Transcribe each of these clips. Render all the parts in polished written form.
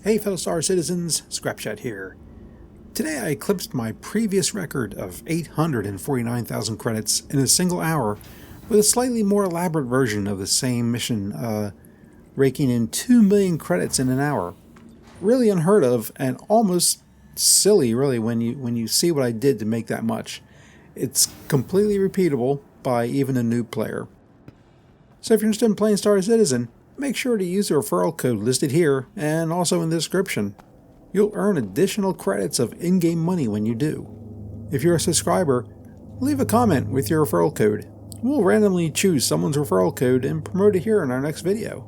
Hey fellow Star Citizens, Scrapchat here. Today I eclipsed my previous record of 849,000 credits in a single hour with a slightly more elaborate version of the same mission, raking in 2 million credits in an hour. Really unheard of and almost silly really when you see what I did to make that much. It's completely repeatable by even a new player. So if you're interested in playing Star Citizen, make sure to use the referral code listed here and also in the description. You'll earn additional credits of in-game money when you do. If you're a subscriber, leave a comment with your referral code. We'll randomly choose someone's referral code and promote it here in our next video.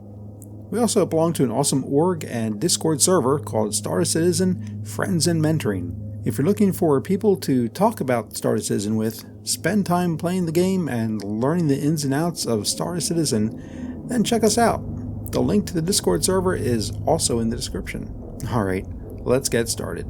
We also belong to an awesome org and Discord server called Star Citizen Friends and Mentoring. If you're looking for people to talk about Star Citizen with, spend time playing the game and learning the ins and outs of Star Citizen, then check us out. The link to the Discord server is also in the description. Alright, let's get started.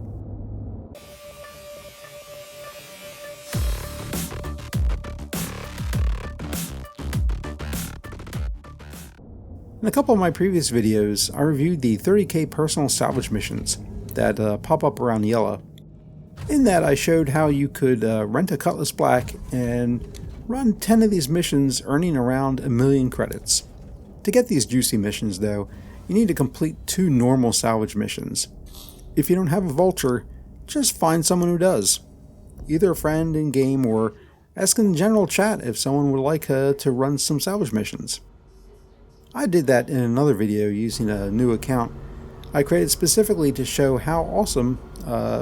In a couple of my previous videos, I reviewed the 30k personal salvage missions that pop up around Yella. In that, I showed how you could rent a Cutlass Black and run 10 of these missions, earning around 1 million credits. To get these juicy missions, though, you need to complete 2 normal salvage missions. If you don't have a vulture, just find someone who does. Either a friend in-game or ask in the general chat if someone would like to run some salvage missions. I did that in another video using a new account I created specifically to show how awesome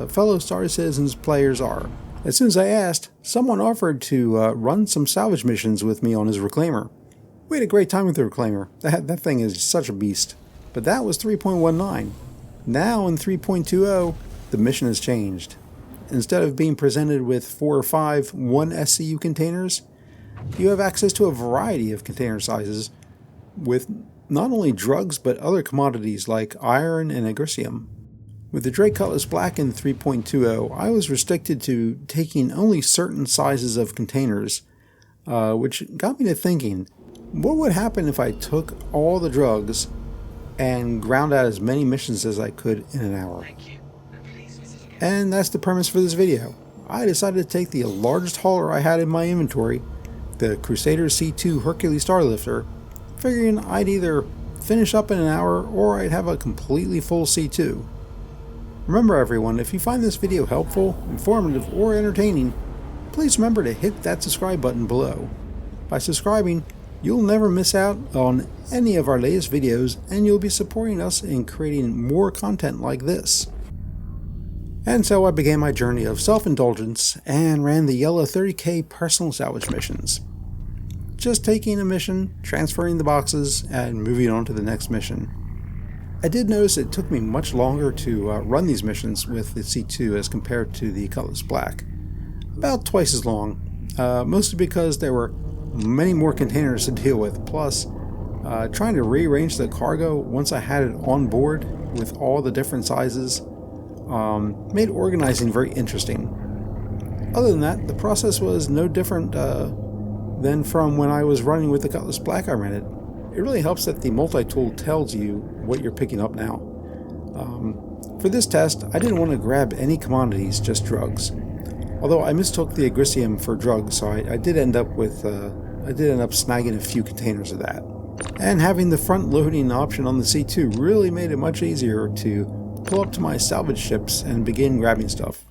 fellow Star Citizens players are. As soon as I asked, someone offered to run some salvage missions with me on his Reclaimer. We had a great time with the Reclaimer. That thing is such a beast. But that was 3.19. Now in 3.20, the mission has changed. Instead of being presented with 4 or 5 1SCU containers, you have access to a variety of container sizes with not only drugs but other commodities like iron and agricium. With the Drake Cutlass Black in 3.20, I was restricted to taking only certain sizes of containers, which got me to thinking, what would happen if I took all the drugs and ground out as many missions as I could in an hour? And that's the premise for this video. I decided to take the largest hauler I had in my inventory, the Crusader C2 Hercules Starlifter, figuring I'd either finish up in an hour or I'd have a completely full C2. Remember everyone, if you find this video helpful, informative, or entertaining, please remember to hit that subscribe button below. By subscribing, you'll never miss out on any of our latest videos and you'll be supporting us in creating more content like this. And so I began my journey of self-indulgence and ran the Yella 30k personal salvage missions. Just taking a mission, transferring the boxes, and moving on to the next mission. I did notice it took me much longer to run these missions with the C2 as compared to the Cutlass Black. About twice as long, mostly because there were many more containers to deal with, plus trying to rearrange the cargo once I had it on board with all the different sizes made organizing very interesting. Other than that, the process was no different than from when I was running with the Cutlass Black I rented. It really helps that the multi-tool tells you what you're picking up now. For this test, I didn't want to grab any commodities, just drugs. Although I mistook the agricium for drugs, so I did end up snagging a few containers of that. And having the front loading option on the C2 really made it much easier to pull up to my salvage ships and begin grabbing stuff.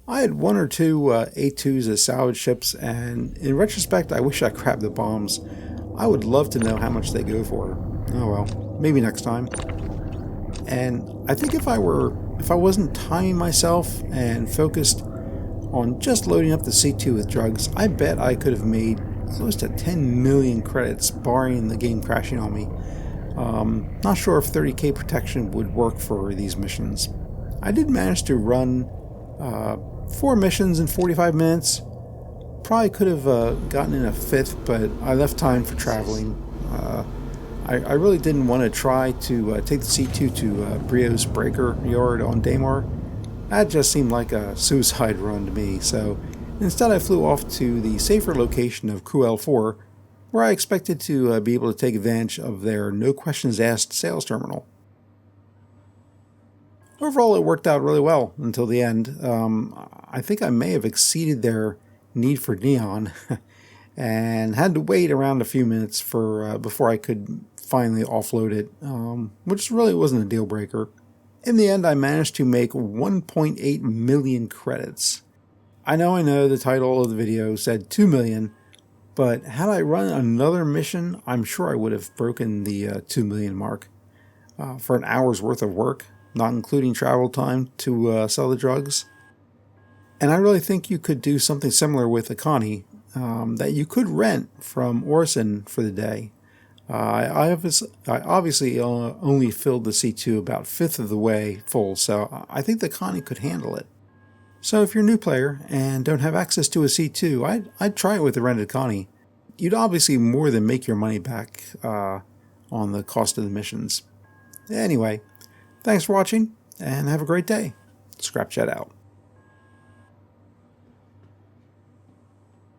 I had 1 or 2 A2s as salvage ships, and in retrospect I wish I grabbed the bombs. I would love to know how much they go for. Oh well, maybe next time. And I think if I wasn't timing myself and focused on just loading up the C2 with drugs, I bet I could have made close to 10 million credits barring the game crashing on me. Not sure if 30k protection would work for these missions. I did manage to run 4 missions in 45 minutes. Probably could have gotten in a 5th, but I left time for traveling. I really didn't want to try to take the C2 to Brio's Breaker Yard on Daymar. That just seemed like a suicide run to me, so instead I flew off to the safer location of Crew L4, where I expected to be able to take advantage of their no questions asked sales terminal. Overall, it worked out really well until the end. I think I may have exceeded their need for neon and had to wait around a few minutes for before I could finally offload it, which really wasn't a deal breaker. In the end, I managed to make 1.8 million credits. I know the title of the video said 2 million, but had I run another mission, I'm sure I would have broken the 2 million mark. For an hour's worth of work, not including travel time to sell the drugs. And I really think you could do something similar with Akani, that you could rent from Orison for the day. I obviously only filled the C2 about 1/5 of the way full, so I think the Akani could handle it. So if you're a new player and don't have access to a C2, I'd try it with the rented Akani. You'd obviously more than make your money back on the cost of the missions. Anyway, thanks for watching, and have a great day. Scrapchat out.